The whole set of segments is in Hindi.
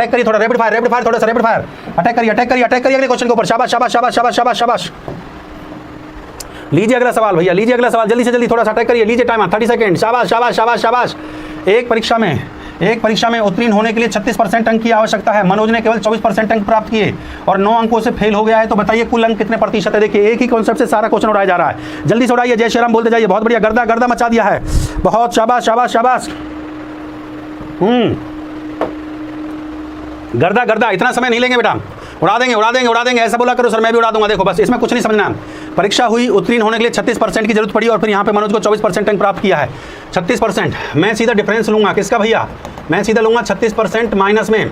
अटैक करिए थोड़ा, रैपिड फायर थोड़ा सा रैपिड फायर, अटैक करिए अगले क्वेश्चन के ऊपर। शाबाश शाबाश शाबाश शाबाश शाबाश शाबाश। लीजिए अगला सवाल भैया, लीजिए अगला सवाल, जल्दी से जल्दी थोड़ा सा अटैक करिए, लीजिए टाइम 30 सेकंड। शाबाश शाबाश शाबाश शाबाश। एक परीक्षा में उत्तीर्ण होने के लिए 36% अंक की आवश्यकता है। मनोज ने केवल 24% अंक प्राप्त किए और 9 अंकों से फेल हो गया है, तो बताइए कुल अंक कितने प्रतिशत है। देखिए एक ही कॉन्सेप्ट से सारा क्वेश्चन उड़ाया जा रहा है, जल्दी से उड़ाइए, जय श्री राम बोलते जाइए। बहुत बढ़िया, गर्दा गर्दा मचा दिया है, बहुत शाबाश शाबाश शाबाश। गर्दा गर्दा, इतना समय नहीं लेंगे बेटा, उड़ा देंगे ऐसा बोला करो सर, मैं भी उड़ा दूंगा। देखो बस इसमें कुछ नहीं समझना। परीक्षा हुई, उत्तीर्ण होने के लिए 36% की जरूरत पड़ी और फिर यहाँ पे मनोज को 24% अंक प्राप्त किया है। 36%, मैं सीधा डिफरेंस लूंगा किसका भैया, मैं सीधा लूंगा 36% माइनस में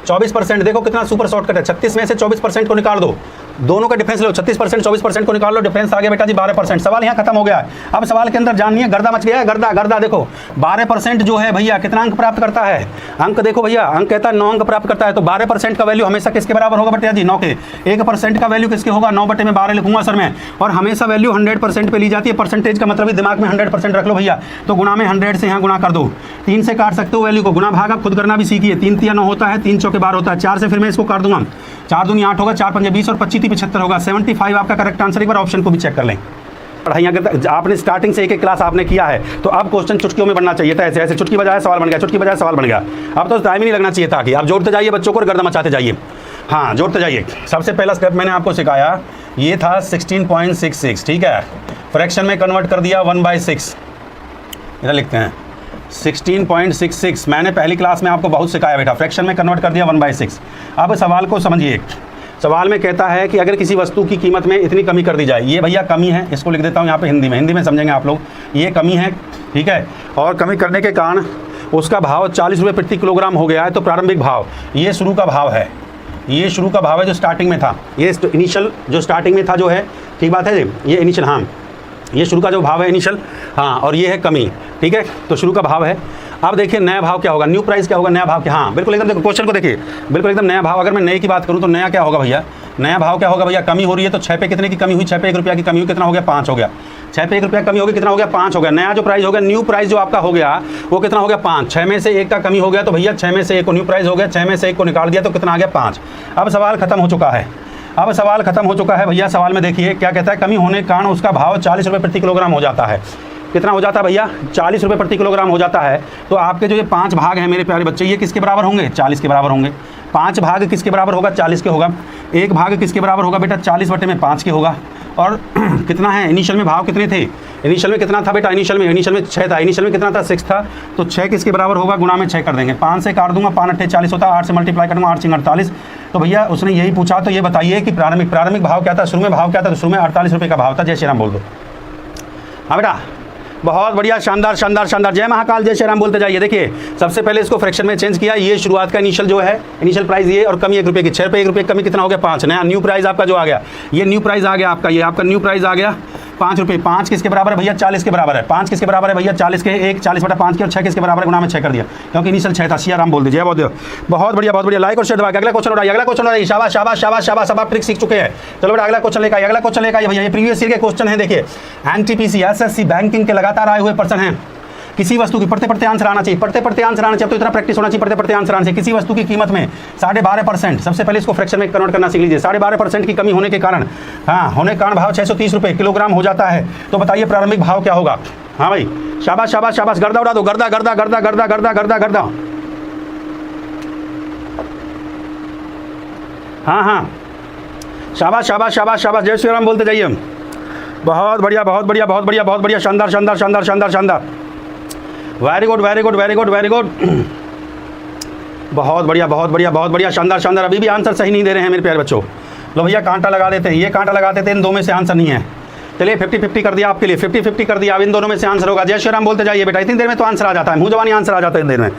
24%। देखो कितना सुपर शॉर्टकट है, 36 में से 24% को निकाल दो, दोनों का डिफरेंस लो, 36% 24% को निकाल लो, डिफरेंस आ गया बेटा जी 12%। सवाल यहाँ खत्म हो गया है। अब सवाल के अंदर जानिए, गर्दा मच गया है, गर्दा गर्दा। देखो 12% जो है भैया कितना अंक प्राप्त करता है, अंक देखो भैया, अंक कहता है 9 अंक प्राप्त करता है, तो 12% का वैल्यू हमेशा किसके बराबर होगा बेटा जी, 9 के। 1% का वैल्यू किसके होगा, 9/12 लिखूंगा सर मैं। और हमेशा वैल्यू 100% पे ली जाती है, परसेंटेज का मतलब दिमाग में 100% रख लो भैया, तो गुणा में 100 से यहाँ गुणा कर दो। 3 से काट सकते हो वैल्यू को, गुणा भाग आप खुद करना भी सीखिए। 3 3 9 होता है, 3 चौके 12 होता है, 4 से फिर मैं इसको काट दूंगा, 4 दूनी 8 होगा, 4 पंजे 20 और 25 75 होगा, 75 आपका करेक्ट आंसर। एक बार ऑप्शन को भी चेक कर लें। पढ़ाई अगर आपने स्टार्टिंग से एक क्लास आपने किया है तो अब क्वेश्चन चुटकियों में बनना चाहिए था, ऐसे ऐसे चुटकी बजाय सवाल बन गया, चुटकी बजाय सवाल बन गया। अब तो टाइम ही नहीं लगना चाहिए था कि आप जोड़ते जाइए बच्चों को और गर्दा मचाते जाइए। हाँ जोड़ते जाइए। सबसे पहला स्टेप मैंने आपको सिखाया, ये था 16.66, ठीक है। फ्रैक्शन में कन्वर्ट कर दिया 1/6, इधर लिखते हैं 16.66। मैंने पहली क्लास में आपको बहुत सिखाया बेटा, फ्रैक्शन में कन्वर्ट कर दिया 1/6। अब सवाल को समझिए, सवाल में कहता है कि अगर किसी वस्तु की कीमत में इतनी कमी कर दी जाए, ये भैया कमी है, इसको लिख देता हूँ यहाँ पे हिंदी में समझेंगे आप लोग, ये कमी है, ठीक है। और कमी करने के कारण उसका भाव 40 रुपये प्रति किलोग्राम हो गया है, तो प्रारंभिक भाव, ये शुरू का भाव है, ये शुरू का भाव है जो स्टार्टिंग में था, ये इनिशियल जो स्टार्टिंग में था जो है, ठीक बात है जी, ये इनिशियल, हाँ ये शुरू का जो भाव है इनिशियल, हाँ, और ये है कमी, ठीक है, तो शुरू का भाव है। अब देखिए नया भाव क्या होगा, न्यू प्राइस क्या होगा, नया भाव क्या, हाँ बिल्कुल एकदम, देखो क्वेश्चन को देखिए, बिल्कुल एकदम नया भाव। अगर मैं नए की बात करूँ तो नया क्या होगा भैया, नया भाव क्या होगा भैया, कमी हो रही है तो 6 पे कितने की कमी हुई, 6 पे 1 रुपया की कमी हुई, कितना हो गया 5 हो गया, 6 पे 1 रुपया कमी होगी, कितना हो गया 5 हो गया। नया जो प्राइस हो गया, न्यू प्राइस जो आपका हो गया वो कितना हो गया 5, 6 में से 1 का कमी हो गया, तो भैया 6 में से 1 को न्यू प्राइस हो गया, 6 में से 1 को निकाल दिया तो कितना आ गया 5। अब सवाल खत्म हो चुका है, अब सवाल खत्म हो चुका है भैया। सवाल में देखिए क्या कहता है, कमी होने के कारण उसका भाव 40 रुपये प्रति किलोग्राम हो जाता है। कितना हो जाता है भैया, 40 रुपये प्रति किलोग्राम हो जाता है। तो आपके जो ये 5 भाग हैं मेरे प्यारे बच्चे, ये किसके बराबर होंगे, 40 के बराबर होंगे। 5 भाग किसके बराबर होगा, 40 के होगा। 1 भाग किसके बराबर होगा बेटा, 40/5 के होगा। और कितना है, इनिशियल में भाव कितने थे, इनिशियल में कितना था बेटा, इनिशियल में 6 था, इनिशियल में कितना था 6 था, तो 6 किसके बराबर होगा, गुणा में 6 कर देंगे, 5 से काट दूंगा, 5 8 40 होता है, 8 से मल्टीप्लाई करूँगा, 8 6 48। तो भैया उसने यही पूछा, तो ये बताइए कि प्रारंभिक भाव क्या था, शुरू में भाव क्या था, तो शुरू में 48 रुपये का भाव था। जय श्री राम बोल दो। हाँ बेटा बहुत बढ़िया, शानदार शानदार शानदार, जय महाकाल, जय श्री राम बोलते जाइए। देखिए सबसे पहले इसको फ्रैक्शन में चेंज किया, ये शुरुआत का इनिशियल जो है, इनिशियल प्राइस ये, और कमी 1 रुपये की, 6 पे 1 रुपये कमी कितना हो गया 5। नया न्यू प्राइस आपका जो आ गया, ये न्यू प्राइस आ गया आपका, ये आपका न्यू प्राइस आ गया 5 रुपये। 5 किसके बराबर है भैया, 40 के बराबर है। 5 किसके बराबर है भैया, 40 के, 1 40/5 के, और 6 किसके बराबर है, गुणा में 6 कर दिया, क्योंकि इनिशियल 6 था। सिया राम बोल दीजिए, बहुत बढ़िया बहुत बढ़िया। लाइक और शेयर दबा के अगला क्वेश्चन उठाइए, अगला क्वेश्चन उठाइए। शाबाश शाबाश शाबाश शाबाश, सब आप ट्रिक सीख चुके हैं। चलो बेटा अगला क्वेश्चन लेकर आइए, अगला क्वेश्चन लेकर आइए भैया। ये प्रीवियस ईयर के क्वेश्चन है, देखिए एनटीपीसी एसएससी बैंकिंग के लगातार आए हुए पर्सन हैं। किसी वस्तु की पढ़ते आंसर आना चाहिए, पढ़ते आंसर आना चाहिए, तो इतना प्रैक्टिस होना चाहिए, पढ़ते आंसर आना चाहिए। किसी वस्तु की कीमत में 12.5%, सबसे पहले इसको फ्रैक्शन में कन्वर्ट करना सीख लीजिए। 12.5% की कमी होने के कारण, हाँ होने के कारण भाव 630 रुपये किलोग्राम हो जाता है। तो बताइए प्रारंभिक भाव क्या होगा। हाँ भाई शाबाश शाबाश शाबाश, गर्दा उड़ा दो, गर्दा गर्दा गर्दा गर्दा गर्दा गर्दा गर्दा। हाँ हाँ शाबाश शाबाश शाबाश शाबाश, जय श्री राम बोलते जाइए। बहुत बढ़िया बहुत बढ़िया बहुत बढ़िया बहुत बढ़िया, शानदार शानदार शानदार शानदार शानदार, very good very good very good very good, बहुत बढ़िया बहुत बढ़िया बहुत बढ़िया, शानदार शानदार। अभी भी आंसर सही नहीं दे रहे हैं मेरे प्यारे बच्चों। लो भैया कांटा लगा देते हैं, ये कांटा लगा देते हैं, इन दो में से आंसर नहीं है। चलिए 50-50 कर दिया आपके लिए, 50-50 कर दिया। अब इन दोनों में से आंसर होगा। जय श्री राम बोलते जाइए बेटा, इतनी देर में तो आंसर आ जाता है, मुँह जवानी आंसर आ जाता है इन देर में।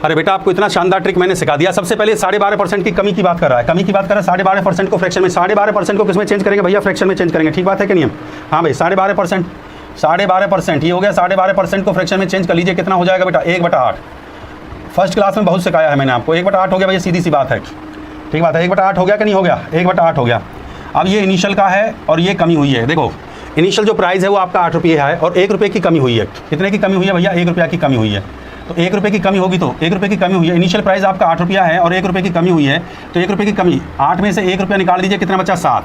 अरे बेटा आपको इतना शानदार ट्रिक मैंने सिखा दिया। सबसे पहले 12.5% की कमी की बात कर रहा है, कमी की बात कर रहा है। 12.5% को फ्रैक्शन में, 12.5% को किसमें चेंज करेंगे भैया, फ्रैक्शन में चेंज करेंगे, ठीक बात है कि नहीं। हाँ भाई 12.5% ये हो गया। 12.5% को फ्रैक्शन में चेंज कर लीजिए, कितना हो जाएगा बेटा 1/8। फर्स्ट क्लास में बहुत सिखाया है मैंने आपको, 1/8 हो गया भैया, सीधी सी बात है, ठीक बात है। 1/8 हो गया कि नहीं हो गया, 1/8 हो गया। अब ये इनिशियल का है और ये कमी हुई है। देखो इनिशियल जो प्राइस है वो आपका 8 रुपये है और 1 रुपये की कमी हुई है। कितने की कमी हुई है भैया, 1 रुपया की कमी हुई है। तो तो 1 रुपये की कमी होगी, तो 1 रुपये की कमी हुई है। इनिशियल प्राइस आपका 8 रुपया है और 1 रुपये की कमी हुई है, तो 1 रुपये की कमी, 8 में से 1 रुपया निकाल दीजिए, कितना बचा 7।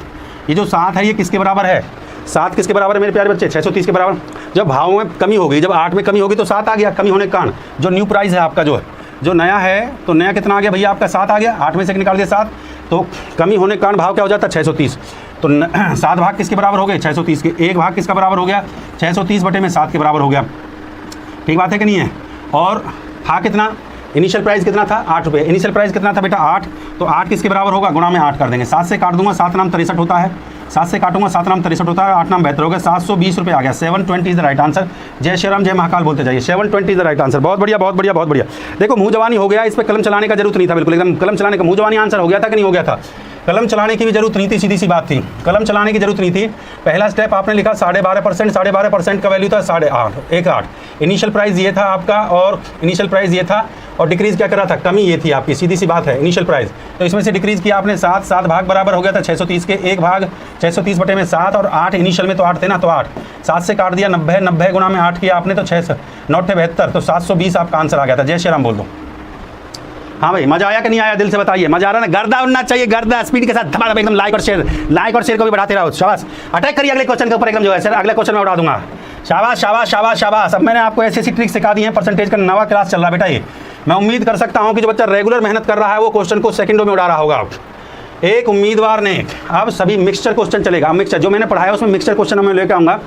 ये जो 7 है ये किसके बराबर है? 7 किसके बराबर है मेरे प्यारे बच्चे? 630 के बराबर। जब भाव में कमी होगी, जब 8 में कमी होगी तो 7 आ गया, कमी होने के कारण जो न्यू प्राइस है आपका जो नया है, तो नया कितना आ गया भैया आपका? 7 आ गया। 8 में से निकाल दिया 7, तो कमी होने के कारण भाव क्या हो जाता है? 630। तो 7 भाग किसके बराबर हो गए? 630 के। 1 भाग किसका बराबर हो गया? 630 बटे में 7 के बराबर हो गया। ठीक बात है कि नहीं है? और था कितना? इनिशियल प्राइस कितना था? 8 रुपये। इनिशियल प्राइस कितना था बेटा? 8। तो 8 किसके बराबर होगा? गुणा में 8 कर देंगे। 7 से काट दूंगा, 7 नाम 63 होता है। 7 से काटूंगा, 7 नाम 63 होता है, 8 नाम 72 हो गया। 720 रुपये आ गया। 720 इज द राइट आंसर। जय श्री राम, जय महाकाल बोलते जाइए। 720 इज द राइट आंसर। बहुत बढ़िया, बहुत बढ़िया, बहुत बढ़िया। देखो मुँह जवानी हो गया, इस पर कलम चलाने का जरूरत नहीं था, बिल्कुल एकदम कलम चलाने का, मुँह जवानी आंसर हो गया था कि नहीं हो गया था? कलम चलाने की भी जरूरत नहीं थी, सीधी सी बात थी, कलम चलाने की जरूरत नहीं थी। पहला स्टेप आपने लिखा 12.5%, 12.5% का वैल्यू था 8.5। इनिशियल प्राइस ये था आपका, और इनिशियल प्राइस ये था, और डिक्रीज क्या कर रहा था? कमी ये थी आपकी, सीधी सी बात है, इनिशियल प्राइस। तो इसमें से डिक्रीज किया आपने 7 भाग बराबर हो गया था 630 के। 1 भाग 630 बटे में 7 और 8, इनिशियल में तो 8 थे ना, तो 8। 7 से काट दिया 90, 90 गुणा में 8 किया आपने, तो 6 9 72, तो 720 आपका आंसर आ गया था। जय श्री राम बोल दो। हाँ भाई, मजा आया कि नहीं आया? दिल से बताइए। मजा आ रहा है ना? गर्दा उड़ना चाहिए, गर्दा स्पीड के साथ धमाधम एकदम। लाइक और शेयर को भी बढ़ाते रहो। शाबाश, अटैक करिए अगले क्वेश्चन के ऊपर एकदम, जो है सर अगले क्वेश्चन में उड़ा दूंगा। शाबाश शाबाश शाबाश शाबाश। अब मैंने आपको ऐसी ट्रिक सिखा दी है, परसेंटेज का नवा क्लास चल रहा है बेटा ये। मैं उम्मीद कर सकता हूँ कि जो बच्चा रेगुलर मेहनत कर रहा है वो क्वेश्चन को सेकंडों में उड़ा रहा होगा। एक उम्मीदवार ने, अब सभी मिक्सचर क्वेश्चन चलेगा, मिक्सचर जो मैंने पढ़ाया उसमें मिक्सचर क्वेश्चन मैं लेकर आऊँगा।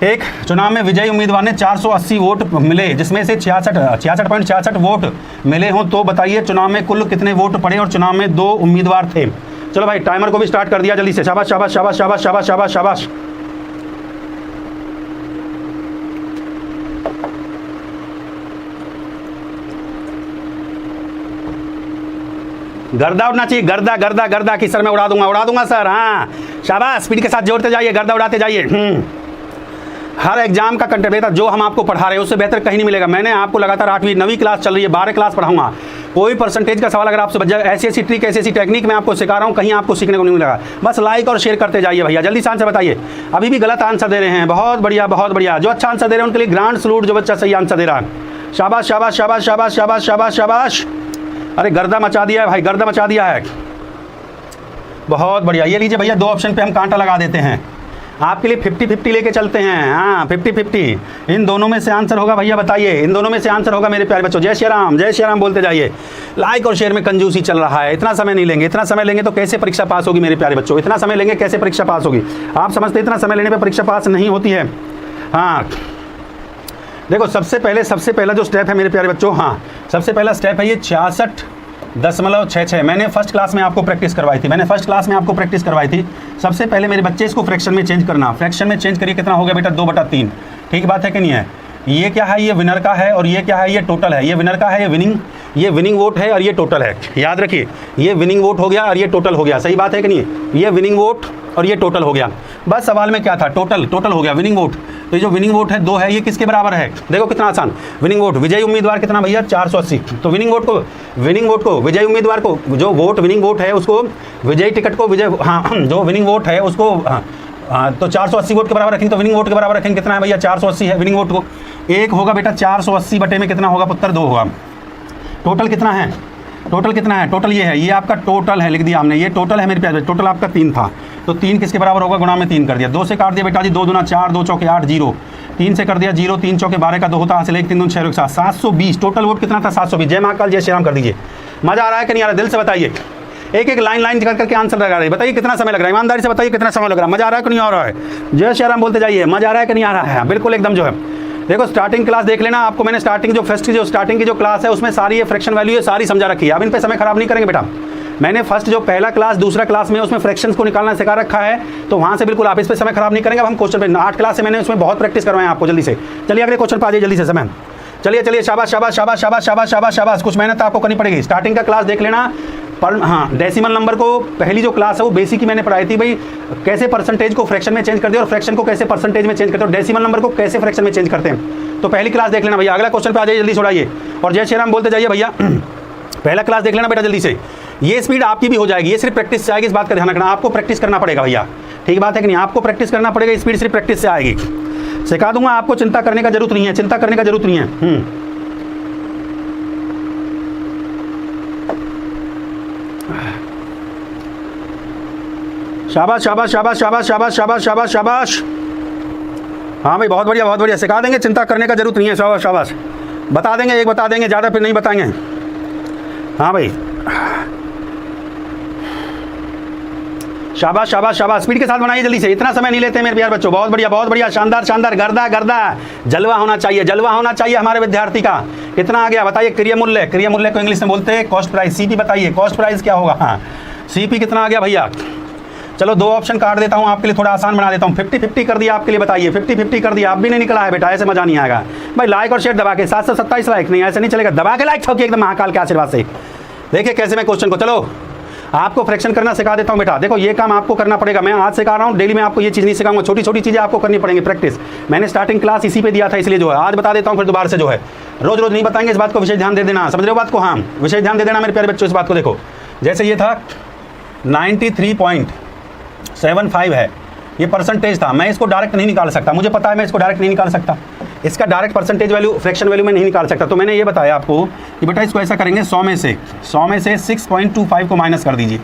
एक चुनाव में विजयी उम्मीदवार ने 480 वोट मिले, जिसमें से 66.66 वोट मिले हों, तो बताइए चुनाव में कुल कितने वोट पड़े और चुनाव में 2 उम्मीदवार थे। चलो भाई, टाइमर को भी स्टार्ट कर दिया जल्दी से। शाबाश शाबाश शाबाश शाबाश शाबाश शाबाश शाबाश। गर्दा उड़ना चाहिए, गर्दा गर्दा गर्दा की सर मैं उड़ा दूंगा सर। हाँ शाबाश, स्पीड के साथ जोड़ते जाइए, गर्दा उड़ाते जाइए। हर एग्जाम का कंटेंट बेटा जो हम आपको पढ़ा रहे हैं उससे बेहतर कहीं नहीं मिलेगा। मैंने आपको लगातार 8वीं 9वीं क्लास चल रही है, 12 क्लास पढ़ाऊंगा। कोई परसेंटेज का सवाल अगर आपसे बच जाए, ऐसी ट्रिक, ऐसी टेक्निक मैं आपको सिखा रहा हूँ, कहीं आपको सीखने को नहीं मिलेगा। बस लाइक और शेयर करते जाइए भैया। जल्दी से आंसर बताइए। अभी भी गलत आंसर दे रहे हैं, बहुत बढ़िया बहुत बढ़िया। जो अच्छा आंसर दे रहे हैं उनके लिए ग्रांड सलूट, जो बच्चा सही आंसर दे रहा है। शाबाश शाबाश शाबाश शाबाश शाबाश शाबाश शाबाश। अरे गर्दा मचा दिया है भाई, गर्दा मचा दिया है, बहुत बढ़िया। ये लीजिए भैया, 2 ऑप्शन पे हम कांटा लगा देते हैं आपके लिए। 50-50 लेके चलते हैं। हाँ 50-50, इन दोनों में से आंसर होगा भैया, बताइए इन दोनों में से आंसर होगा मेरे प्यारे बच्चों। जय श्री राम बोलते जाइए। लाइक और शेयर में कंजूसी चल रहा है। इतना समय नहीं लेंगे, इतना समय लेंगे तो कैसे परीक्षा पास होगी मेरे प्यारे बच्चों? इतना समय लेंगे कैसे परीक्षा पास होगी? आप समझते इतना समय लेने पर परीक्षा पास नहीं होती है? हाँ देखो, सबसे पहला जो स्टेप है मेरे प्यारे बच्चों, हाँ सबसे पहला स्टेप है ये 66.66। मैंने फर्स्ट क्लास में आपको प्रैक्टिस करवाई थी। सबसे पहले मेरे बच्चे इसको फ्रैक्शन में चेंज करना। फ्रैक्शन में चेंज करिए, कितना हो गया बेटा? 2/3। ठीक बात है कि नहीं है? ये क्या है? ये विनर का है, और ये क्या है? ये टोटल है। ये विनर का है, ये विनिंग वोट है, और ये टोटल है। याद रखिए, ये विनिंग वोट हो गया और ये टोटल हो गया। सही बात है कि नहीं? ये विनिंग वोट और ये टोटल हो गया। बस सवाल में क्या था? टोटल हो गया, विनिंग वोट। तो ये जो विनिंग वोट है 2 है, ये किसके बराबर है? देखो कितना आसान। विनिंग वोट, विजयी उम्मीदवार कितना भैया? 480। तो विनिंग वोट को विजयी उम्मीदवार को, जो वोट विनिंग वोट है उसको, विजयी टिकट को जो विनिंग वोट है उसको तो 480 वोट के बराबर रखेंगे। तो विनिंग वोट के बराबर रखेंगे, कितना है भैया? 480 है विनिंग वोट को। 1 होगा बेटा 480 बटे में कितना होगा पुत्र? 2 होगा। टोटल कितना है? टोटल ये है, ये आपका टोटल है, लिख दिया हमने, ये टोटल है मेरे प्यारे। टोटल आपका 3 था, तो 3 किसके बराबर होगा? गुणा में 3 कर दिया। 2 से काट दिया बेटा जी, 2 दूना 4, 2 चौके 8, 0। 3 से कर दिया 0, 3 चौके 12 का 2 होता, हासिल 1 3 दून 6 7, 720। टोटल वोट कितना था? 720। जय महाकाल, जय श्री राम कर दीजिए। मजा आ रहा है कि नहीं आ रहा? दिल से बताइए। एक लाइन करके आंसर लगा रहे हैं। बताइए कितना समय लग रहा है? ईमानदारी से बताइए कितना समय लग रहा है? मजा आ रहा है कि नहीं आ रहा है? जय श्री राम बोलते जाइए। मजा आ रहा है कि नहीं आ रहा है? बिल्कुल एकदम जो है। देखो स्टार्टिंग क्लास देख लेना, आपको मैंने स्टार्टिंग की जो क्लास है उसमें सारी ये फ्रैक्शन वैल्यू है, सारी समझा रखी है। अब इन पे समय खराब नहीं करेंगे बेटा। मैंने फर्स्ट जो पहला क्लास दूसरा क्लास में उसमें फ्रैक्शंस को निकालना सिखा रखा है, तो वहाँ से बिल्कुल आप इस पे समय खराब नहीं करेंगे। अब हम क्वेश्चन पे 8 क्लास से मैंने उसमें बहुत प्रैक्टिस करवाए आपको। जल्दी से चलिए अगले क्वेश्चन पे आ जाइए जल्दी से समय। चलिए शाबाश शाबाश शाबाश शाबाश शाबाश शाबाश शाबाश। कुछ मेहनत आपको करनी पड़ेगी। स्टार्टिंग का क्लास देख लेना। पर हाँ, डेसिमल नंबर को पहली जो क्लास है वो बेसिक की मैंने पढ़ाई थी भाई, कैसे परसेंटेज को फ्रैक्शन में चेंज करते हैं और फ्रैक्शन को कैसे परसेंटेज में चेंज करते हैं और डेसिमल नंबर को कैसे फ्रैक्शन में चेंज करते हैं। तो पहली क्लास देख लेना भैया। अगला क्वेश्चन पे आ जाइए, जल्दी छोड़ाइए और जय श्री राम बोलते जाइए भैया। पहला क्लास देख लेना बेटा जल्दी से। ये स्पीड आपकी भी हो जाएगी, ये सिर्फ प्रैक्टिस से आएगी, इस बात का ध्यान रखना। आपको प्रैक्टिस करना पड़ेगा भैया, ठीक बात है कि नहीं? आपको प्रैक्टिस करना पड़ेगा, स्पीड सिर्फ प्रैक्टिस से आएगी। सिखा दूंगा आपको, चिंता करने का जरूरत नहीं है, चिंता करने का जरूरत नहीं है। शाबाश शाबाश शाबाश शाबाश शाबाश शाबाश शाबाश शाबाश। हाँ भाई बहुत बढ़िया बहुत बढ़िया, सिखा देंगे, चिंता करने का जरूरत नहीं है। शाबाश शाबाश, बता देंगे, एक बता देंगे, ज़्यादा फिर नहीं बताएंगे। हाँ भाई शाबाश शाबाश शाबाश, स्पीड के साथ बनाइए जल्दी से, इतना समय नहीं लेते मेरे प्यारे बच्चों। बहुत बढ़िया शानदार शानदार, गर्दा गर्दा, जलवा होना चाहिए, जलवा होना चाहिए हमारे विद्यार्थी का। कितना आ गया बताइए? क्रिया मूल्य, क्रिया मूल्य को इंग्लिश में बोलते हैं कॉस्ट प्राइस। सीपी बताइए कॉस्ट प्राइस क्या होगा? हाँ सीपी कितना आ गया भैया? चलो 2 ऑप्शन काट देता हूँ आपके लिए, थोड़ा आसान बना देता हूँ। 50-50 कर दिया आपके लिए, बताइए 50-50 कर दिया। आप भी नहीं निकला है बेटा, ऐसे मजा नहीं आएगा भाई। लाइक और शेयर दबा के 727 लाइक, नहीं ऐसे नहीं चलेगा, दबा के लाइक ठोकिए एकदम महाकाल के आशीर्वाद से। देखिए कैसे मैं क्वेश्चन को, चलो आपको फ्रैक्शन करना सिखा देता हूँ बेटा। देखो ये काम आपको करना पड़ेगा, मैं आज सिखा रहा हूँ, डेली मैं आपको ये चीज़ नहीं सिखाऊंगा, छोटी छोटी चीज़ें आपको करनी पड़ेंगी प्रैक्टिस। मैंने स्टार्टिंग क्लास इसी पे दिया था, इसलिए जो है आज बता देता हूँ, फिर दोबारा से जो है रोज रोज नहीं बताएंगे, इस बात को विशेष ध्यान दे देना। समझ रहे हो बात को? हाँ विशेष ध्यान दे देना मेरे प्यारे बच्चों इस बात को। देखो जैसे ये था 93.75 है, ये परसेंटेज था, मैं इसको डायरेक्ट नहीं निकाल सकता, मुझे पता है मैं इसको डायरेक्ट नहीं निकाल सकता, इसका direct percentage value fraction value में नहीं निकाल सकता। तो मैंने ये बताया आपको कि बेटा इसको ऐसा करेंगे, 100 में से 6.25 को माइनस कर दीजिए।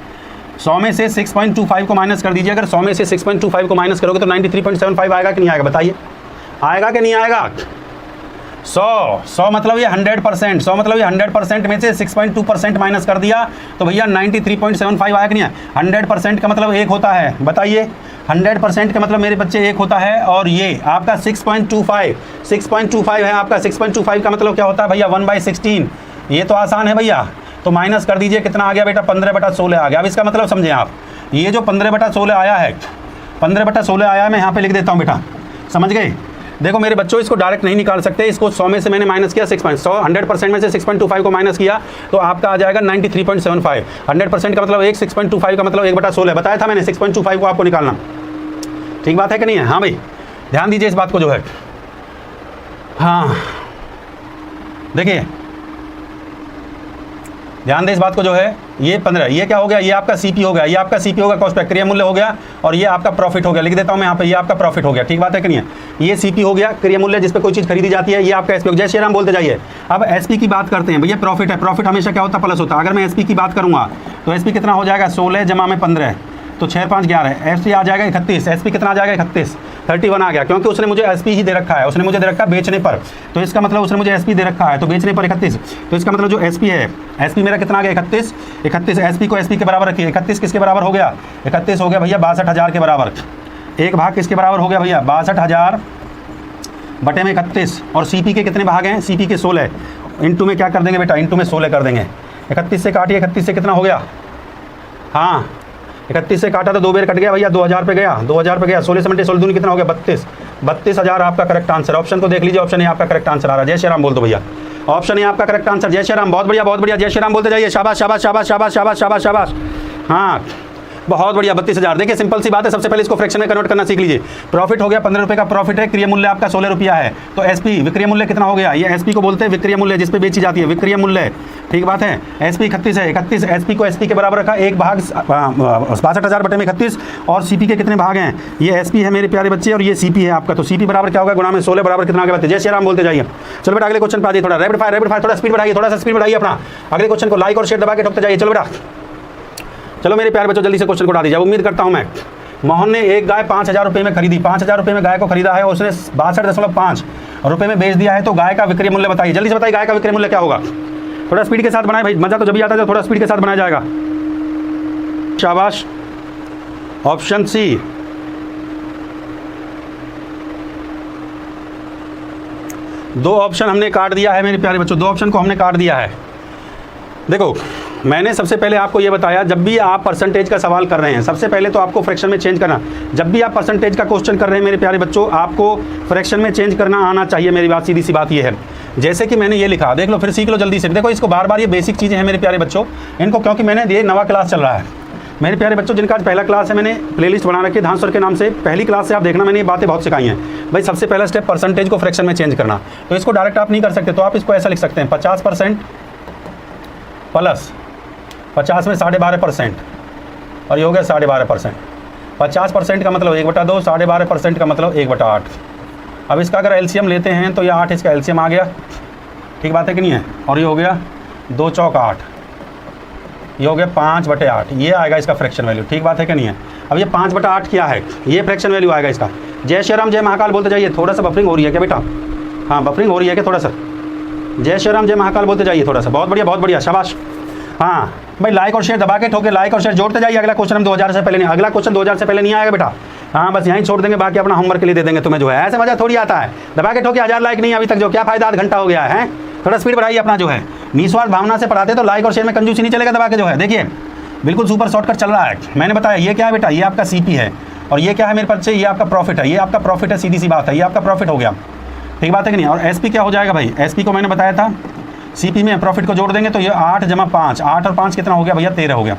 100 में से 6.25 को माइनस कर दीजिए। अगर 100 में से 6.25 को माइनस करोगे तो 93.75 आएगा कि नहीं आएगा? बताइए आएगा कि नहीं आएगा? 100 मतलब ये 100%, 100 मतलब ये 100% में से 6.2% माइनस कर दिया तो भैया 93.75 आया कि नहीं? 100% का मतलब 1 होता है, बताइए 100% का मतलब मेरे बच्चे 1 होता है, और ये आपका 6.25 है आपका। 6.25 का मतलब क्या होता है भैया? 1/16। ये तो आसान है भैया, तो माइनस कर दीजिए, कितना आ गया बेटा? 15/16 आ गया। अब इसका मतलब समझें आप, ये जो 15/16 आया है, 15/16 आया है, मैं यहाँ पे लिख देता हूँ बेटा, समझ गए? देखो मेरे बच्चों इसको डायरेक्ट नहीं निकाल सकते, इसको 100 में से मैंने माइनस किया 100% में से 6.25 को माइनस किया तो आपका आ जाएगा 93.75। 100% का मतलब 6.25 का मतलब 1/16 बताया था मैंने, 6.25 को आपको निकालना। ठीक बात है कि नहीं है? हाँ भाई ध्यान दीजिए इस बात को जो है। हाँ देखिए ध्यान दें इस बात को जो है, ये 15, ये क्या हो गया? ये आपका सीपी हो गया, ये आपका सीपी होगा, कॉस्ट क्रिया मूल्य हो गया, और ये आपका प्रॉफिट हो गया। लिख देता हूँ मैं यहाँ पे, ये आपका प्रॉफिट हो गया। ठीक बात है कि नहीं है? ये सीपी हो गया, क्रिया मूल्य जिस पे कोई चीज़ खरीदी जाती है, ये आपका एसपी हो गया। जय श्री राम बोलते जाइए। अब एसपी की बात करते हैं भैया, प्रॉफिट है, प्रॉफिट हमेशा क्या होता है? प्लस होता है। अगर मैं एसपी की बात करूँगा तो एसपी कितना हो जाएगा? 16 जमा में 15 तो 6 5 11, एसपी आ जाएगा 31। एसपी कितना आ जाएगा? 31 आ गया, क्योंकि उसने मुझे एसपी ही दे रखा है, उसने मुझे दे रखा है बेचने पर, तो इसका मतलब उसने मुझे एसपी दे रखा है, तो बेचने पर 31, तो इसका मतलब जो एसपी है, एसपी मेरा कितना आ गया? 31। एसपी को एसपी के बराबर रखिए। 31 किसके बराबर हो गया? 31 हो गया भैया 62,000 के बराबर। एक भाग किसके बराबर हो गया भैया? 62,000 बटे में 31। और सीपी के कितने भाग हैं? सीपी के 16। इंटू में क्या कर देंगे बेटा? इंटू में 16 कर देंगे। 31 से काटिए, 31 से कितना हो गया? हाँ 31 से काटा तो 2 बार कट गया भैया, 2000 पे गया, 2000 पे गया। 16 से 16 दूनी कितना हो गया? 32,000 आपका करेक्ट आंसर। ऑप्शन को देख लीजिए, ऑप्शन ये आपका करेक्ट आंसर आ रहा है। जय श्री राम बोल दो भैया, ऑप्शन ये आपका करेक्ट आंसर। जय श्री राम, बहुत बढ़िया बहुत बढ़िया, जय श्री राम बोलते जाइए। शाबाश शाबाश शाबाश शाबाश शाबाश शाबाश शाबाश। हाँ बहुत बढ़िया, 32,000। देखिए सिंपल सी बात है, सबसे पहले इसको फ्रैक्शन में कन्वर्ट करना सीख लीजिए। प्रॉफिट हो गया 15 रुपये का प्रॉफिट है, क्रिय मूल्य आपका 16 रुपया है, तो एसपी विक्रय मूल्य कितना हो गया? ये एसपी को बोलते हैं विक्रय मूल्य, जिस पे बेची जाती है, विक्रय मूल्य। ठीक बात है। एसपी 31 है, 31 एसपी को एसपी के बराबर रखा, एक भाग 62,000 बटे में 31। और सीपी के कितने भाग हैं? ये एसपी है मेरे प्यारे बच्चे, और ये सीपी है आपका, तो सीपी बराबर क्या होगा? गुणा में 16 बराबर कितना आगे? जय श्री राम बोलते जाइए। चलो बेटा अगले क्वेश्चन पे आ जाइए, थोड़ा रैपिड फायर, थोड़ा स्पीड बढ़ाइए, थोड़ा सा स्पीड बढ़ाइए अपना। अगले क्वेश्चन को लाइक और शेयर दबा के ठोकते जाइए। चलो बेटा, चलो मेरे प्यारे बच्चों जल्दी से क्वेश्चन को उठा दीजिए। उम्मीद करता हूं मैं, मोहन ने एक गाय 5,000 रुपये में खरीदी, 5,000 रुपये में गाय को खरीदा है, उसने 62.5 रुपये में बेच दिया है, तो गाय का विक्रय मूल्य बताइए। जल्दी से बताइए गाय का विक्रय मूल्य क्या होगा? थोड़ा स्पीड के साथ बनाए भाई, मजा तो जब भी आता है तो थोड़ा स्पीड के साथ बनाया जाएगा। शाबाश, ऑप्शन सी। दो ऑप्शन हमने काट दिया है मेरे प्यारे बच्चों, 2 ऑप्शन को हमने काट दिया है। देखो मैंने सबसे पहले आपको ये बताया, जब भी आप परसेंटेज का सवाल कर रहे हैं, सबसे पहले तो आपको फ्रैक्शन में चेंज करना। जब भी आप परसेंटेज का क्वेश्चन कर रहे हैं मेरे प्यारे बच्चों, आपको फ्रैक्शन में चेंज करना आना चाहिए। मेरी बात सीधी सी बात ये है, जैसे कि मैंने ये लिखा, देख लो फिर सीख लो जल्दी से। देखो इसको बार बार, ये बेसिक चीज़ें हैं मेरे प्यारे बच्चों, इनको क्योंकि मैंने ये नवा क्लास चल रहा है मेरे प्यारे बच्चों, जिनका आज पहला क्लास है, मैंने प्लेलिस्ट बना रखी है धांसर के नाम से। पहली क्लास से आप देखना, मैंने ये बातें बहुत सिखाई हैं भाई। सबसे पहला स्टेप परसेंटेज को फ्रैक्शन में चेंज करना, तो इसको डायरेक्ट आप नहीं कर सकते, तो आप इसको ऐसा लिख सकते हैं 50% प्लस 50 में 12.5%, और ये हो गया 12.5%। 50% का मतलब 1/2, 12.5% का मतलब 1/8। अब इसका अगर एलसीएम लेते हैं तो ये 8 इसका एलसीएम आ गया। ठीक बात है कि नहीं है? और ये हो गया 2 चौक 8, ये हो गया 5/8, ये आएगा इसका फ्रैक्शन वैल्यू। ठीक बात है कि नहीं है। अब ये 5/8 क्या है, ये फ्रैक्शन वैल्यू आएगा इसका। जय श्री राम जय महाकाल बोलते जाइए। थोड़ा सा बफरिंग हो रही है क्या बेटा? हाँ बफरिंग हो रही है क्या थोड़ा सा? जय श्री राम जय महाकाल बोलते जाइए थोड़ा सा। बहुत बढ़िया शाबाश। हाँ भाई लाइक और शेयर दबा के ठोके, लाइक और शेयर जोड़ते जाइए। अगला क्वेश्चन हम 2000 से पहले नहीं, अगला क्वेश्चन 2000 से पहले नहीं आएगा बेटा। हाँ बस यहीं छोड़ देंगे, बाकी अपना होमवर्क के लिए दे देंगे तुम्हें जो है। ऐसे मजा थोड़ी आता है, दबा के ठोके 1000 लाइक नहीं अभी तक, जो क्या फायदा, आधा घंटा हो गया है। थोड़ा स्पीड बढ़ाइए अपना जो है। निस्वार्थ भावना से पढ़ाते तो लाइक और शेयर में कंजूसी नहीं चलेगा दबा के जो है। देखिए बिल्कुल सुपर शॉर्टकट चल रहा है। मैंने बताया ये क्या है बेटा, ये आपका सीपी है और ये क्या है मेरे बच्चे, ये आपका प्रॉफिट है। ये आपका प्रॉफिट है, सीधी सी बात है, ये आपका प्रॉफिट हो गया। ठीक बात है कि नहीं। और एसपी क्या हो जाएगा भाई, एसपी को मैंने बताया था सीपी में प्रॉफिट को जोड़ देंगे तो ये 8 + 5, 8 और 5 कितना हो गया भैया, 13 हो गया।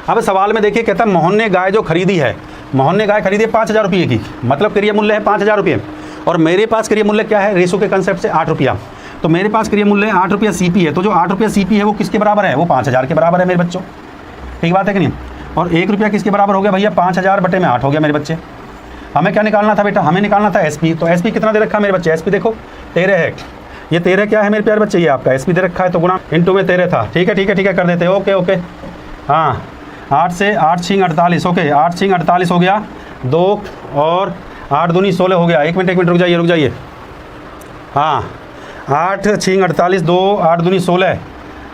अब सवाल में देखिए कहता है मोहन ने गाय जो खरीदी है, मोहन ने गाय खरीदी 5000 रुपये की, मतलब क्रिय मूल्य है 5000 रुपये, और मेरे पास क्रिय मूल्य क्या है, रेशो के कंसेप्ट से 8 रुपया। तो मेरे पास क्रिय मूल्य 8 रुपया सीपी है, तो जो 8 रुपया सीपी है वो किसके बराबर है, वो 5000 के बराबर है मेरे बच्चों। ठीक बात है कि नहीं। और 1 रुपया किसके बराबर हो गया भैया, 5000/8 हो गया मेरे बच्चे। हमें क्या निकालना था बेटा, हमें निकालना था एसपी। तो एसपी कितना दे रखा है मेरे बच्चे, एसपी देखो 13 है। ये 13 क्या है मेरे प्यारे बच्चे, ये आपका एसपी दे रखा है, तो गुणा इंटू में 13 था। ठीक है कर देते हैं। ओके हाँ 8 से 8 × 48, ओके 8 × 48 हो गया 2 और 8 दूनी 16 हो गया। एक मिनट रुक जाइए। हाँ 8 × 48 2, 8 दूनी 16,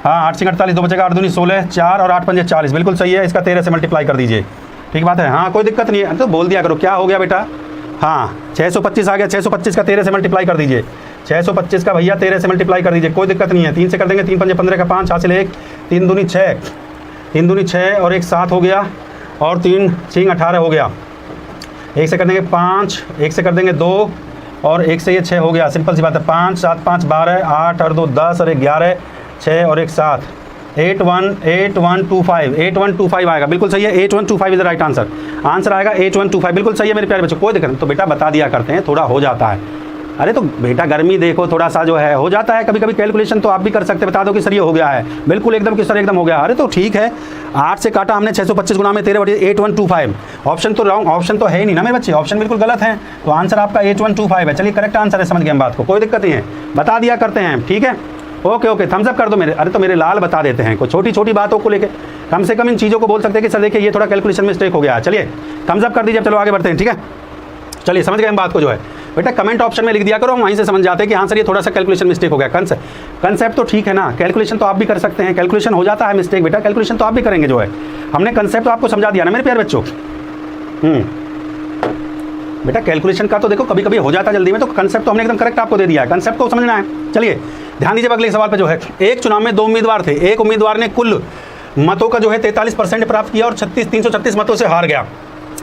हाँ 8 × 48 2 बचेगा, 8 दूनी 16, 4 और 8 × 5 40, बिल्कुल सही है। इसका 13 से मल्टीप्लाई कर दीजिए। ठीक बात है। हाँ कोई दिक्कत नहीं है, तो बोल दिया करो क्या हो गया बेटा। हाँ 625 आ गया, 625 का 13 से मल्टीप्लाई कर दीजिए। 625 का भैया 13 से मल्टीप्लाई कर दीजिए, कोई दिक्कत नहीं है। 3 से कर देंगे, 3 × 5 = 15 का 5 हासिल 1, 3 दूनी 6, 3 दूनी 6 और 1 7 हो गया, और 3 × 18 हो गया। 1 से कर देंगे 5, 1 से कर देंगे 2 और 1 से ये 6 हो गया। सिंपल सी बात है। 5 7 5 12, 8 और 2 10 और 1 11, 6 और 1 7, 8125 आएगा, बिल्कुल सही है। 8125 is the right answer. Answer आएगा 8125, बिल्कुल सही है मेरे प्यारे बच्चों, कोई दिक्कत नहीं। तो बेटा बता दिया करते हैं, थोड़ा हो जाता है। अरे तो बेटा गर्मी देखो, थोड़ा सा जो है हो जाता है कभी कभी कैलकुलेशन, तो आप भी कर सकते हैं। बता दो कि सर ये हो गया है, बिल्कुल एकदम कि सर एकदम हो गया। अरे तो ठीक है, 8 से काटा हमने 625 गुणा में 13/8125। ऑप्शन तो रॉन्ग, ऑप्शन तो है ही नहीं ना मेरे बच्चे, ऑप्शन बिल्कुल गलत है। तो आंसर आपका 8125 है। चलिए करेक्ट आंसर है, समझ गए हम बात को, कोई दिक्कत नहीं है, बता दिया करते हैं। ठीक है ओके थम्स अप कर दो मेरे। अरे तो मेरे लाल बता देते हैं, कोई छोटी बातों को लेके कम से कम इन चीज़ों को बोल सकते हैं कि सर देखिए ये थोड़ा कैलकुलेशन मिस्टेक हो गया। चलिए थम्स अप कर दीजिए, चलो आगे बढ़ते हैं। ठीक है चलिए समझ गए हम बात को जो है। बेटा कमेंट ऑप्शन में लिख दिया करो, हम वहीं से समझ जाते हैं कि हाँ सर ये थोड़ा सा कैलकुलेशन मिस्टेक हो गया। कंसेप्ट तो ठीक है ना, कैलकुलेशन तो आप भी कर सकते हैं, कैलकुलेशन हो जाता है मिस्टेक बेटा, कैलकुलेशन तो आप भी करेंगे जो है। हमने कंसेप्ट तो आपको समझा दिया ना मेरे प्यारे बच्चों। बेटा कैलकुलेशन का तो देखो कभी कभी हो जाता है जल्दी में, तो कंसेप्ट तो हमने एकदम करेक्ट आपको दे दिया है, कंसेप्ट को समझना है। चलिए ध्यान दीजिए अगले सवाल पे जो है। एक चुनाव में 2 उम्मीदवार थे, एक उम्मीदवार ने कुल मतों का जो है 43% प्राप्त किया और 336 मतों से हार गया।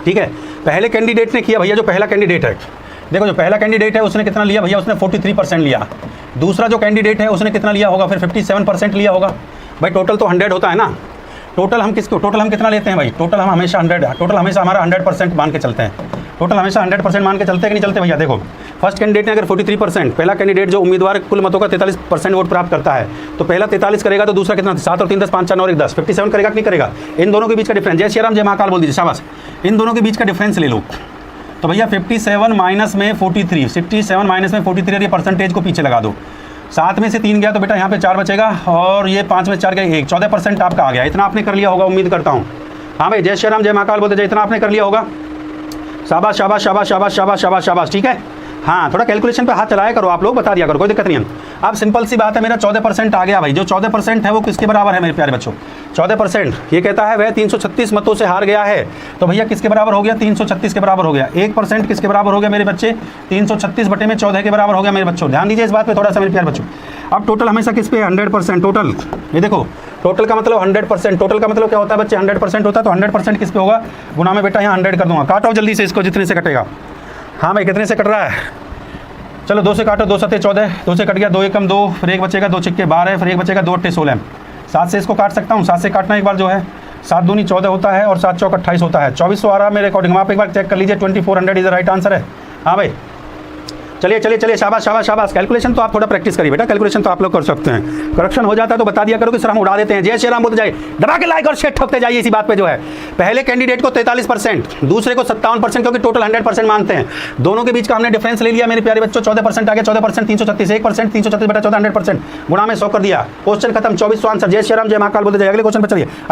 ठीक है, पहले कैंडिडेट ने किया भैया, जो पहला कैंडिडेट है देखो, जो पहला कैंडिडेट है उसने कितना लिया भैया, उसने 43% लिया। दूसरा जो कैंडिडेट है उसने कितना लिया होगा, फिर 57% लिया होगा। भाई टोटल तो 100 होता है ना, टोटल हम कितना लेते हैं भाई, टोटल हम हमेशा 100, टोटल हमेशा हमारा 100% मान के चलते हैं, टोटल हमेशा 100% मान के चलते हैं कि नहीं चलते भैया। देखो फर्स्ट कैंडिडेट ने अगर 43%, पहला कैंडिडेट जो उम्मीदवार कुल मतों का 43% वोट प्राप्त करता है, तो पहला 43 करेगा तो दूसरा कितना, 7 और 3 10 5 4 और 1 10, 57 करेगा कि नहीं करेगा। इन दोनों के बीच का डिफरेंस, जय श्री राम जय महाकाल बोल दीजिए, शाबाश। इन दोनों के बीच का डिफरेंस ले लो। तो भैया 57 माइनस में 43, 67 माइनस में 43, ये परसेंटेज को पीछे लगा दो। 7 में से 3 गया तो बेटा यहाँ पे 4 बचेगा, और ये 5 में 4 गया 1, 14% आपका आ गया। इतना आपने कर लिया होगा उम्मीद करता हूँ। हाँ भाई जय श्री राम जय महाकाल बोलते, इतना आपने कर लिया होगा। शाबाश शाबाश शाबाश शाबाश शाबाश शाबाश शाबाश। ठीक है, हाँ थोड़ा कैलकुलेशन पे हाथ चलाया करो आप लोग, बता दिया करो, कोई दिक्कत नहीं है। अब सिंपल सी बात है, मेरा 14% आ गया भाई। जो 14% है वो किसके बराबर है मेरे प्यारे बच्चों, 14% ये कहता है वह 336 मतों से हार गया है। तो भैया किसके बराबर हो गया, 336 के बराबर हो गया। 1% किसके बराबर हो गया मेरे बच्चे, 336/14 के बराबर हो गया मेरे बच्चों। ध्यान दीजिए इस बात पे थोड़ा सा मेरे प्यारे बच्चों। अब टोटल हमेशा किस पे, 100%। टोटल ये देखो, टोटल का मतलब 100%, टोटल का मतलब क्या होता है बच्चे, 100% होता है। तो 100% किस पे होगा, गुना में बेटा यहाँ 100 कर दूंगा। काटो जल्दी से इसको, जितने से कटेगा। हाँ भाई कितने से कट रहा है, चलो 2 से काटो, 2 7 14, 2 से कट गया, 2 एकम 2, फिर 1 बचेगा, 2 छिक्के 12, फिर 1 बचेगा, 2 8 16। 7 से इसको काट सकता हूँ, 7 से काटना एक बार जो है, 7 दूनी 14 होता है और 7 चौक 28 होता है। 2400 आ रहा है मेरे अकॉर्डिंग, आप एक बार चेक कर लीजिए। 2400 इज द राइट आंसर है। हाँ भाई चलिए चलिए चलिए, शाबाश शाबाश शाबाश। कैलकुलेशन तो आप थोड़ा प्रैक्टिस करिए बेटा, कैलकुलेशन तो आप लोग कर सकते हैं। करेक्शन हो जाता है तो बता दिया करो कि सर हम उड़ा देते हैं। जय श्री राम बोलते जाइए, दबा के लाइक और शेयर ठोकते जाइए इसी बात पे जो है। पहले कैंडिडेट को 43%, दूसरे को 57%, क्योंकि टोटल 100% मानते हैं। दोनों के बीच का हमने डिफरेंस ले लिया मेरे प्यारे बच्चों, 14% आ गया। 14% 336, 1% 336 बटा 14 100%, गुणा में 100 कर दिया। क्वेश्चन खत्म, 2400 आंसर। जय श्री राम, जय महाकाल बोलते जाइए। अगले क्वेश्चन पर चलिए।